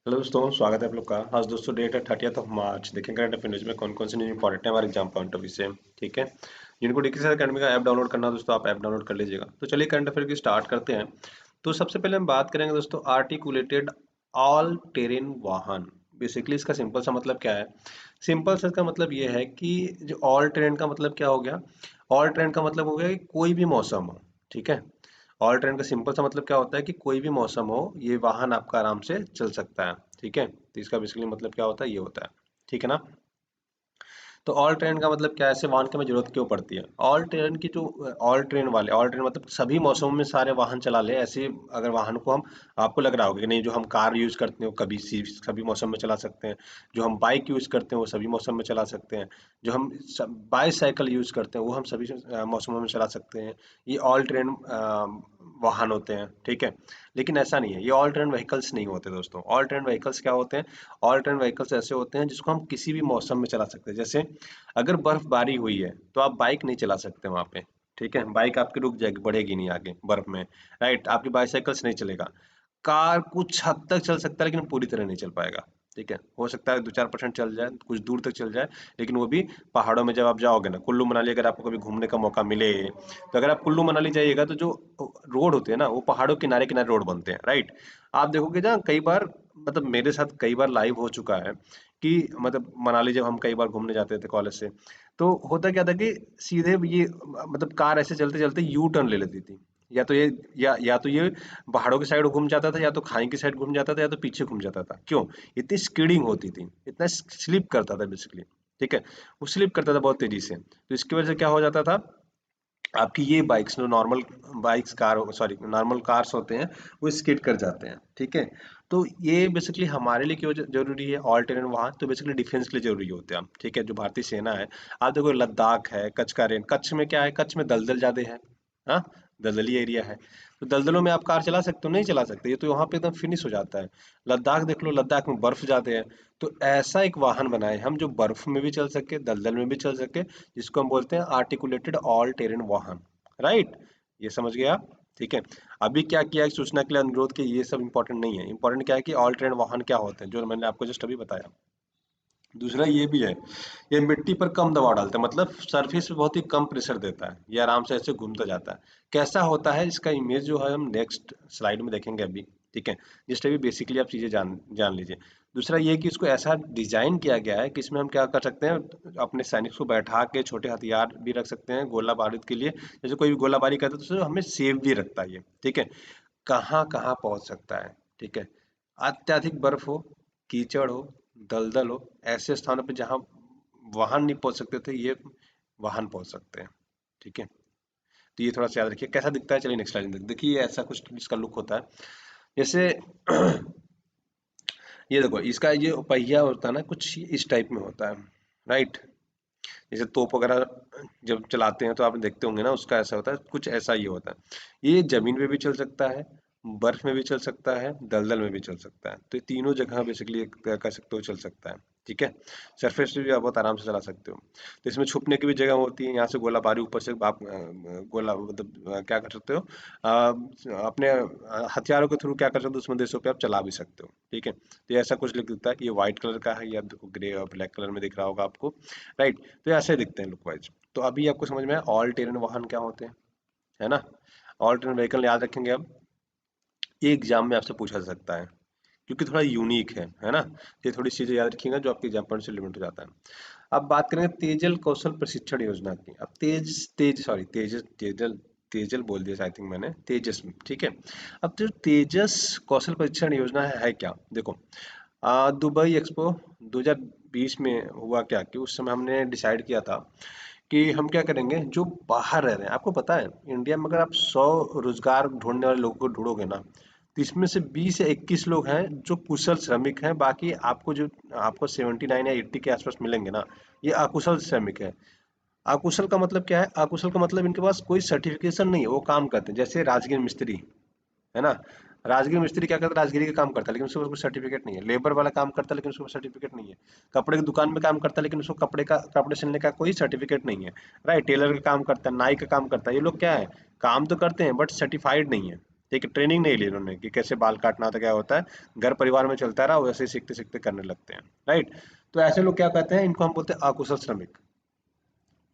Hello दोस्तों, स्वागत है आप लोग का। आज दोस्तों डेट है 30 मार्च। देखें करंट अफेयर्स में कौन कौन से न्यूज इंपॉर्टेंट है हमारे एग्जाम पॉइंट ऑफ व्यू से। ठीक है, जिनको डिग्री अकेडमी का ऐप डाउनलोड करना है दोस्तों, आप ऐप डाउनलोड कर लीजिएगा। तो चलिए करंट अफेयर की स्टार्ट करते हैं। तो सबसे पहले हम बात करेंगे दोस्तों आर्टिकुलेटेड ऑल टेरेन वाहन। बेसिकली इसका सिंपल सा मतलब क्या है? सिंपल सा इसका मतलब ये है कि जो ऑल टेरेन का मतलब क्या हो गया? ऑल टेरेन का मतलब हो गया कि कोई भी मौसम हो। ठीक है, ऑल ट्रेन का सिंपल सा मतलब क्या होता है कि कोई भी मौसम हो ये वाहन आपका आराम से चल सकता है। ठीक है, तो इसका बेसिकली मतलब क्या होता है, ये होता है। ठीक है ना। तो ऑल ट्रेन का मतलब क्या है, ऐसे वाहन की हमें जरूरत क्यों पड़ती है? ऑल ट्रेन की जो ऑल ट्रेन वाले, ऑल ट्रेन मतलब सभी मौसमों में सारे वाहन चला ले, ऐसे अगर वाहन को हम, आपको लग रहा होगा कि नहीं, जो हम कार यूज करते हैं वो कभी सभी मौसम में चला सकते हैं, जो हम बाइक यूज करते हैं वो सभी मौसम में चला सकते हैं, जो हम बाईसाइकिल यूज करते हैं वो हम सभी मौसमों में चला सकते हैं। ये ऑल ट्रेन वाहन होते हैं। ठीक है, लेकिन ऐसा नहीं है, ये ऑल ट्रेन व्हीकल्स नहीं होते दोस्तों। ऑल ट्रेन व्हीकल्स क्या होते हैं? ऑल ट्रेन व्हीकल्स ऐसे होते हैं जिसको हम किसी भी मौसम में चला सकते हैं। जैसे अगर बर्फबारी हुई है तो आप बाइक नहीं चला सकते वहां पे। ठीक है, बाइक आपकी रुक जाएगी, बढ़ेगी नहीं आगे बर्फ में। राइट, आपकी बाईसाइकिल्स नहीं चलेगा। कार कुछ हद तक चल सकता है लेकिन पूरी तरह नहीं चल पाएगा। ठीक है, हो सकता है 2-4% चल जाए, कुछ दूर तक चल जाए, लेकिन वो भी पहाड़ों में जब आप जाओगे ना, कुल्लू मनाली अगर आपको कभी घूमने का मौका मिले, तो अगर आप कुल्लू मनाली जाइएगा तो जो रोड होते हैं ना, वो पहाड़ों किनारे किनारे रोड बनते हैं। राइट, आप देखोगे ना कई बार, मतलब मेरे साथ कई बार लाइव हो चुका है कि मतलब मनाली जब हम कई बार घूमने जाते थे कॉलेज से, तो होता क्या था कि सीधे ये मतलब कार ऐसे चलते चलते यू टर्न ले लेती थी। या तो ये, या तो ये पहाड़ों की साइड घूम जाता था, या तो खाई की साइड घूम जाता था, या तो पीछे घूम जाता था। क्यों? इतनी स्कीडिंग होती थी, इतना स्लिप करता था बेसिकली। ठीक है, वो स्लिप करता था बहुत तेजी से, तो इसकी वजह से क्या हो जाता था, आपकी ये बाइक्स जो normal bikes car, sorry normal cars होते हैं, वो स्किड कर जाते हैं। ठीक है, तो ये बेसिकली हमारे लिए क्यों जरूरी है ऑल टेरेन वाहन? तो बेसिकली डिफेंस के लिए जरूरी होते हैं। ठीक है, जो भारतीय सेना है, आप देखो लद्दाख है, कच्छ का रेन, कच्छ में क्या है, कच्छ में दलदल ज्यादा है। हाँ, दलदली एरिया है, तो दलदलों में आप कार चला सकते हो? नहीं चला सकते, ये तो वहां पे एकदम फिनिश हो जाता है। लद्दाख देख लो, लद्दाख में बर्फ ज्यादा है। तो ऐसा एक वाहन बनाए हम जो बर्फ में भी चल सके, दलदल में भी चल सके, जिसको हम बोलते हैं आर्टिकुलेटेड ऑल टेरेन वाहन। राइट, ये समझ गए आप? ठीक है, अभी क्या किया है, सूचना के लिए अनुरोध के, ये सब इंपॉर्टेंट नहीं है। इंपॉर्टेंट क्या है कि ऑल टेरेन वाहन क्या होते हैं, जो मैंने आपको जस्ट अभी बताया। दूसरा ये भी है, ये मिट्टी पर कम दबाव डालता है, मतलब सरफेस पे बहुत ही कम प्रेशर देता है, ये आराम से ऐसे घूमता जाता है। कैसा होता है इसका इमेज जो है हम नेक्स्ट स्लाइड में देखेंगे अभी। ठीक है, जस्ट अभी बेसिकली आप चीजें जान जान लीजिए। दूसरा ये कि इसको ऐसा डिजाइन किया गया है कि इसमें हम क्या कर सकते हैं, अपने सैनिक को बैठा के छोटे हथियार भी रख सकते हैं गोला बारूद के लिए। जैसे कोई भी गोलाबारी करता है तो उसे हमें सेफ भी रखता है ये। ठीक है, कहाँ कहाँ पहुंच सकता है। ठीक है, अत्यधिक बर्फ हो, कीचड़ हो, दलदल हो, ऐसे स्थानों पे जहाँ वाहन नहीं पहुंच सकते थे, ये वाहन पहुंच सकते हैं। ठीक है, तो ये थोड़ा सा याद रखिए। कैसा दिखता है, चलिए नेक्स्ट स्लाइड में देखिए, ऐसा कुछ इसका लुक होता है। जैसे ये देखो, इसका ये पहिया होता है ना, कुछ इस टाइप में होता है। राइट, जैसे तोप वगैरह जब चलाते हैं तो आप देखते होंगे ना, उसका ऐसा होता है, कुछ ऐसा ही होता है। ये जमीन पे भी चल सकता है, बर्फ में भी चल सकता है, दलदल में भी चल सकता है। तो ये तीनों जगह बेसिकली कह सकते हो चल सकता है। ठीक है, सरफेस पे भी आप बहुत आराम से चला सकते हो। तो इसमें छुपने की भी जगह होती है, यहाँ से गोला बारी ऊपर से आप गोला मतलब क्या कर सकते हो, अपने हथियारों के थ्रू क्या कर सकते हो, दुश्मन देशों पे आप चला भी सकते हो। ठीक है, तो ये ऐसा कुछ लिख देता है कि ये व्हाइट कलर का है, या देखो ग्रे और ब्लैक कलर में दिख रहा होगा आपको। राइट, तो ये ऐसे दिखते हैं लुक वाइज। तो अभी आपको समझ में आया ऑल टेरेन वाहन क्या होते हैं, है ना। ऑल टेरेन व्हीकल याद रखेंगे अब, ये एग्जाम में आपसे पूछा जा सकता है क्योंकि थोड़ा यूनिक है ना। ये थोड़ी चीजें याद रखिएगा जो आपके एग्जाम पॉइंट से रिलेटेड हो जाता है। अब बात करेंगे तेजल कौशल प्रशिक्षण योजना की। अब तेजल तेजल बोल दिया आई थिंक मैंने, तेजस। ठीक है, अब जो तेजस कौशल प्रशिक्षण योजना है क्या, देखो, दुबई एक्सपो 2020 में हुआ क्या कि उस समय हमने डिसाइड किया था कि हम क्या करेंगे, जो बाहर रह रहे हैं, आपको पता है इंडिया में अगर आप 100 रोजगार ढूंढने वाले लोगों को ढूंढोगे ना, तो इसमें से 20 या 21 लोग हैं जो कुशल श्रमिक हैं। बाकी आपको जो, आपको 79 या 80 के आसपास मिलेंगे ना, ये अकुशल श्रमिक है। अकुशल का मतलब क्या है? अकुशल का मतलब इनके पास कोई सर्टिफिकेशन नहीं है, वो काम करते हैं। जैसे राजगीर मिस्त्री है ना, राजगीर मिस्त्री क्या करता है, राजगिरी का काम करता है लेकिन उसके पास कोई सर्टिफिकेट नहीं है। लेबर वाला काम करता है लेकिन उसके पास सर्टिफिकेट नहीं है। कपड़े की दुकान में काम करता है लेकिन उसको कपड़े सिलने का कोई सर्टिफिकेट नहीं है। राइट, टेलर का काम करता है, नाई का काम करता है, ये लोग क्या है, काम तो करते हैं बट सर्टिफाइड नहीं है। ठीक है, ट्रेनिंग नहीं ली उन्होंने कि कैसे बाल काटना होता है, क्या होता है, घर परिवार में चलता रहा वैसे ही सीखते सीखते करने लगते हैं। राइट। तो ऐसे लोग क्या कहते हैं, इनको हम बोलते हैं अकुशल श्रमिक।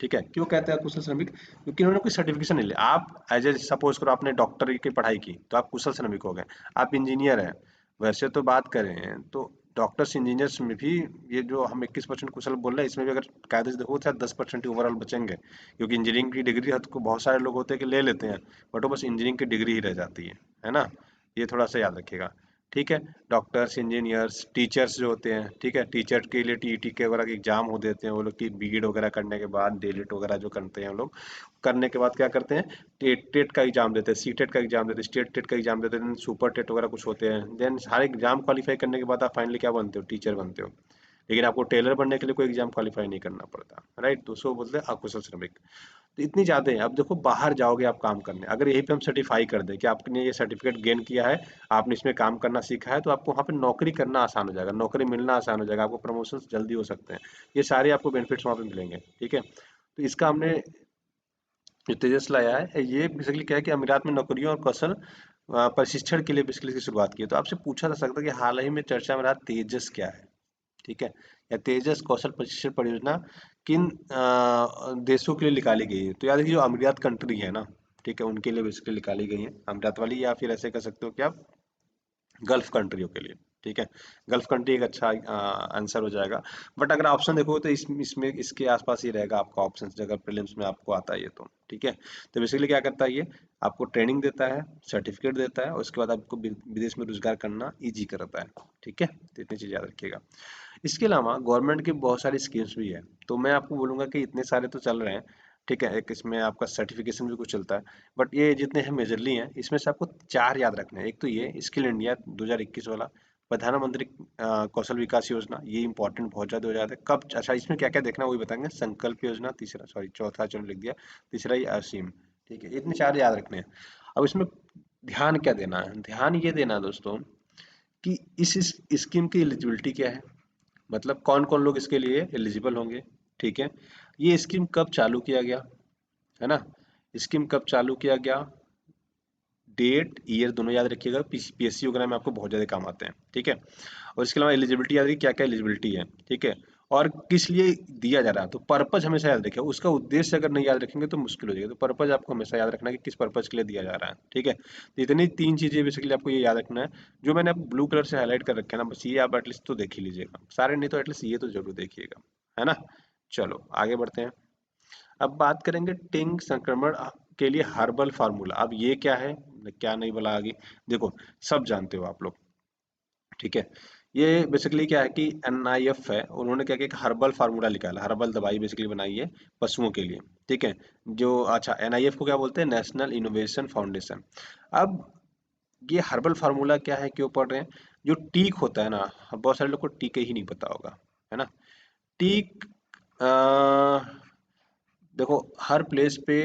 ठीक है, क्यों कहते हैं कुशल श्रमिक, क्योंकि उन्होंने कोई सर्टिफिकेशन नहीं लिया। आप एज ए सपोज करो आपने डॉक्टर की पढ़ाई की तो आप कुशल श्रमिक हो गए। आप इंजीनियर हैं, वैसे तो बात करें तो डॉक्टर्स इंजीनियर्स में भी ये जो हम 21% कुशल बोल रहे हैं, इसमें भी अगर कायदे से देखो तो 10% ही ओवरऑल बचेंगे, क्योंकि इंजीनियरिंग की डिग्री हद को बहुत सारे लोग होते हैं कि ले लेते हैं, बट वो बस इंजीनियरिंग की डिग्री ही रह जाती है ना। ये थोड़ा सा याद रखिएगा। ठीक है, डॉक्टर्स, इंजीनियर्स, टीचर्स जो होते हैं, ठीक है, टीचर के लिए टीईटी के वगैरह के एग्जाम हो देते हैं वो लोग की, बीएड वगैरह करने के बाद डीएलएड वगैरह जो करते हैं वो लोग, करने के बाद क्या करते हैं, टेट टेट का एग्जाम देते हैं, सीटेट का एग्जाम देते हैं, स्टेट टेट का एग्जाम देते हैं, सुपर टेट वगैरह कुछ होते हैं, देन सारे एग्जाम क्वालिफाई करने के बाद आप फाइनली क्या बनते हो, टीचर बनते हो। लेकिन आपको टेलर बनने के लिए कोई एग्जाम क्वालिफाई नहीं करना पड़ता। राइट, तो उसको बोलते हैं अकुशल श्रमिक। तो इतनी ज़्यादा है। अब देखो बाहर जाओगे आप काम करने, अगर यहीं पे हम सर्टिफाई कर दें कि आपने ये सर्टिफिकेट गेन किया है, आपने इसमें काम करना सीखा है, तो आपको वहाँ पे नौकरी करना आसान हो जाएगा, नौकरी मिलना आसान हो जाएगा, आपको प्रमोशन जल्दी हो सकते हैं। ये सारे आपको बेनिफिट्स वहाँ पे मिलेंगे। ठीक है, तो इसका हमने जो तेजस लाया है, ये बेसिकली क्या है कि अमीरात में नौकरियों और कौशल प्रशिक्षण के लिए बेसिकली इसकी शुरुआत की है। तो आपसे पूछा जा सकता है कि हाल ही में चर्चा में रहा तेजस क्या है। ठीक है, या तेजस कौशल प्रशिक्षण परियोजना किन देशों के लिए निकाली गई है। तो याद रखिए जो अमीरात कंट्री है ना, ठीक है, उनके लिए बेसिकली निकाली गई है अमीरात वाली, या फिर ऐसे कह सकते हो कि आप गल्फ कंट्रियों के लिए। ठीक है, गल्फ कंट्री एक अच्छा आंसर हो जाएगा। बट अगर ऑप्शन देखो तो इसमें इसके आसपास ही रहेगा आपका ऑप्शन, अगर प्रीलिम्स में आपको आता है ये तो। ठीक है, तो बेसिकली क्या करता है ये, आपको ट्रेनिंग देता है, सर्टिफिकेट देता है, और उसके बाद आपको विदेश में रोजगार करना ईजी करता है। ठीक है, तो इतनी चीज याद रखिएगा। इसके अलावा गवर्नमेंट की बहुत सारी स्कीम्स भी है, तो मैं आपको बोलूंगा कि इतने सारे तो चल रहे हैं। ठीक है, एक इसमें आपका सर्टिफिकेशन भी कुछ चलता है, बट ये जितने हैं मेजरली हैं, इसमें से आपको चार याद रखने हैं। एक तो ये स्किल इंडिया 2021 वाला, प्रधानमंत्री कौशल विकास योजना, ये इंपॉर्टेंट बहुत ज्यादा हो जाता है। कब, अच्छा इसमें क्या क्या देखना है वो भी बताएंगे। संकल्प योजना तीसरा, सॉरी चौथा चलो लिख दिया, तीसरा ये असीम। ठीक है, इतने चार याद रखने हैं। अब इसमें ध्यान क्या देना है, ध्यान ये देना है दोस्तों कि इस स्कीम की एलिजिबिलिटी क्या है, मतलब कौन कौन लोग इसके लिए एलिजिबल होंगे। ठीक है, ये स्कीम कब चालू किया गया, है ना, स्कीम कब चालू किया गया, डेट ईयर दोनों याद रखिएगा, पीएससी वगैरह में आपको बहुत ज्यादा काम आते हैं। ठीक है, और इसके अलावा एलिजिबिलिटी याद रखिए, क्या क्या एलिजिबिलिटी है। ठीक है, और किस लिए दिया जा रहा है, तो पर्पज हमेशा याद रखिए, उसका उद्देश्य अगर नहीं याद रखेंगे तो मुश्किल हो जाएगा। तो पर्पज आपको हमेशा याद रखना है कि किस पर्पज के लिए दिया जा रहा है। ठीक है, तो इतनी तीन चीजें बेसिकली आपको ये याद रखना है। जो मैंने ब्लू कलर से हाईलाइट कर रखे हैं ना, बस ये आप एटलीस्ट तो देख ही लीजिएगा, सारे नहीं तो एटलीस्ट ये तो जरूर देखिएगा, है ना। चलो आगे बढ़ते हैं। अब बात करेंगे टिंग संक्रमण के लिए हर्बल फार्मूला। अब ये क्या है, क्या नहीं बोला आगे, देखो सब जानते हो आप लोग। ठीक है, ये बेसिकली क्या है कि एनआईएफ है, उन्होंने क्या किया कि हर्बल फार्मूला निकाला, हर्बल दवाई बेसिकली बनाई है पशुओं के लिए। ठीक है, जो अच्छा एनआईएफ को क्या बोलते हैं, नेशनल इनोवेशन फाउंडेशन। अब ये हर्बल फार्मूला क्या है, क्यों पढ़ रहे हैं, जो टीक होता है ना, बहुत सारे लोग को टीके ही नहीं पता होगा, है ना। टीक देखो हर प्लेस पे,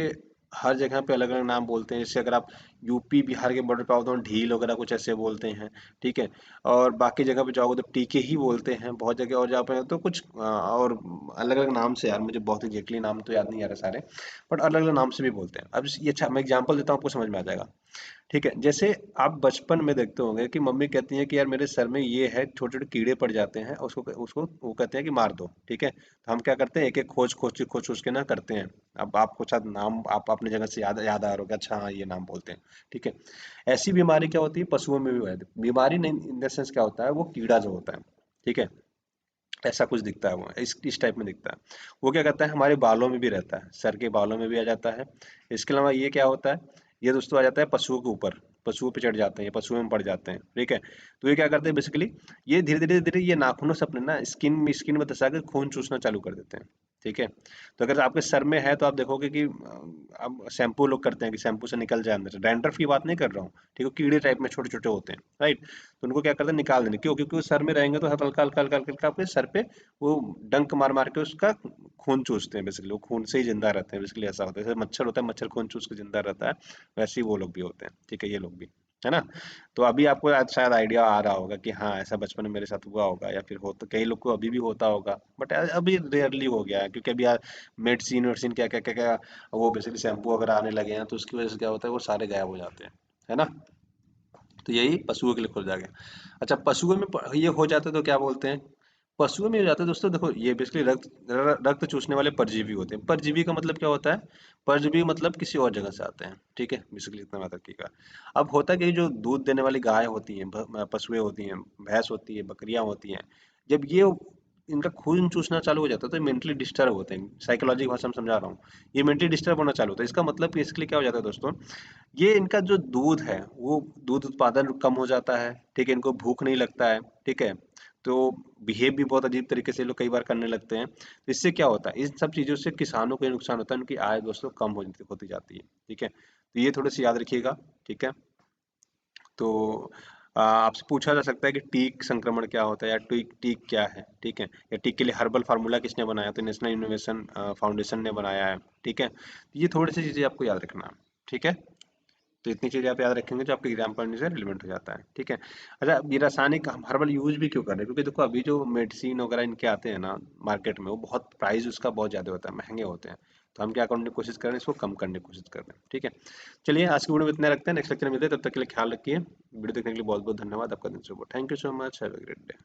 हर जगह पे अलग अलग नाम बोलते हैं। जैसे अगर आप यूपी बिहार के बॉर्डर पे आओ तो ढील वगैरह कुछ ऐसे बोलते हैं। ठीक है, और बाकी जगह पे जाओगे तो टीके ही बोलते हैं, बहुत जगह और जहाँ पे तो कुछ और अलग अलग नाम से, यार मुझे बहुत एग्जैक्टली नाम तो याद नहीं आ रहा सारे, बट अलग अलग नाम से भी बोलते हैं। अब ये अच्छा मैं एग्जांपल देता हूँ, आपको समझ में आ जाएगा। ठीक है, जैसे आप बचपन में देखते होंगे कि मम्मी कहती है कि यार मेरे सर में ये है, छोटे छोटे कीड़े पड़ जाते हैं, उसको उसको वो कहते हैं कि मार दो। ठीक है, तो हम क्या करते हैं, एक एक खोज खोज के ना करते हैं। अब आपको शायद नाम आप अपने जगह से याद याद आ रहा होगा, अच्छा हाँ ये नाम बोलते हैं। ठीक है, ऐसी बीमारी क्या होती है, पशुओं में भी है बीमारी, नहीं इन द सेंस क्या होता है, वो कीड़ा जो होता है। ठीक है, ऐसा कुछ दिखता है, वो इस टाइप में दिखता है। वो क्या करता है, हमारे बालों में भी रहता है, सर के बालों में भी आ जाता है। इसके अलावा ये क्या होता है, ये दोस्तों आ जाता है पशुओं के ऊपर, पशुओं पे चढ़ जाते हैं, पशुओं में पड़ जाते हैं। ठीक है, तो ये क्या करते हैं बेसिकली, ये धीरे धीरे धीरे ये नाखूनों से अपने ना स्किन में दसा के खून चूसना चालू कर देते हैं। ठीक है, तो अगर आपके सर में है तो आप देखोगे कि अब शैम्पू लोग करते हैं कि शैम्पू से निकल जाए अंदर से, डैंड्रफ की बात नहीं कर रहा हूँ। ठीक है, कीड़े टाइप में छोटे छोटे होते हैं। राइट, तो उनको क्या करते हैं, निकाल देंगे, क्यों, क्योंकि वो सर में रहेंगे तो हल्का हल्का हल्का हल्का हल्का आपके सर पे वो डंक मार मार के उसका खून चूसते हैं। बेसिकली वो खून से ही जिंदा रहते हैं, बेसिकली ऐसा होता है, जैसे मच्छर होता है, मच्छर खून चूस के जिंदा रहता है, वैसे ही वो लोग भी होते हैं। ठीक है, ये लोग भी, है ना। तो अभी आपको शायद आइडिया आ रहा होगा कि हाँ ऐसा बचपन में मेरे साथ हुआ होगा, या फिर हो तो कई लोग को अभी भी होता होगा, बट अभी रेयरली हो गया है, क्योंकि अभी मेडिसिन वेडिसिन क्या क्या वो बेसिकली शैम्पू अगर आने लगे हैं, तो उसकी वजह से क्या होता है, वो सारे गायब हो जाते हैं, है ना। तो यही पशुओं के लिए खोजा गया। अच्छा, पशुओं में ये हो जाता है तो क्या बोलते हैं? पशुओं में हो जाता है दोस्तों, देखो ये बेसिकली रक्त चूसने वाले परजीवी होते हैं। परजीवी का मतलब क्या होता है? परजीवी मतलब किसी और जगह से आते हैं, ठीक है, बेसिकली इतना याद रखिएगा। अब होता है कि जो दूध देने वाली गाय होती हैं, पशुएं होती हैं, भैंस होती है, बकरियां होती हैं, जब ये इनका खून चूसना चालू हो जाता है तो मेंटली डिस्टर्ब होते हैं। साइकोलॉजी की भाषा में समझा रहा हूँ, ये मेंटली डिस्टर्ब होना चालू होता है। इसका मतलब बेसिकली क्या हो जाता है दोस्तों, ये इनका जो दूध है वो दूध उत्पादन कम हो जाता है, ठीक है, इनको भूख नहीं लगता है, ठीक है, तो बिहेव भी बहुत अजीब तरीके से ये लोग कई बार करने लगते हैं। तो इससे क्या होता है, इन सब चीज़ों से किसानों को ये नुकसान होता है, उनकी आय दोस्तों कम होती जाती है, ठीक है, तो ये थोड़े से याद रखिएगा, ठीक है। तो आपसे पूछा जा सकता है कि टीक संक्रमण क्या होता है या टीक टीक क्या है, ठीक है, या टीक के लिए हर्बल फार्मूला किसने बनाया, तो नेशनल इनोवेशन फाउंडेशन ने बनाया है, ठीक है, तो ये थोड़ी सी चीज़ें आपको याद रखना है, ठीक है। तो इतनी चीजें आप याद रखेंगे जो आपके एग्जाम पढ़ने से रिलेवेंट हो जाता है, ठीक है। अच्छा, ये रासायनिक हम हर्बल यूज भी क्यों कर रहे हैं? क्योंकि देखो अभी जो मेडिसिन वगैरह इनके आते हैं ना मार्केट में, वो बहुत प्राइस उसका बहुत ज्यादा होता है, महंगे होते हैं। तो हम क्या करने की कोशिश कर रहे हैं, इसको कम करने की कोशिश कर रहे हैं, ठीक है। चलिए आज की वीडियो में इतना रखते हैं, नेक्स्ट लेक्चर में मिलते हैं, तब तक के लिए ख्याल रखिए। वीडियो देखने के लिए बहुत बहुत धन्यवाद, आपका दिन शुभ हो। Thank you so much, have a great day.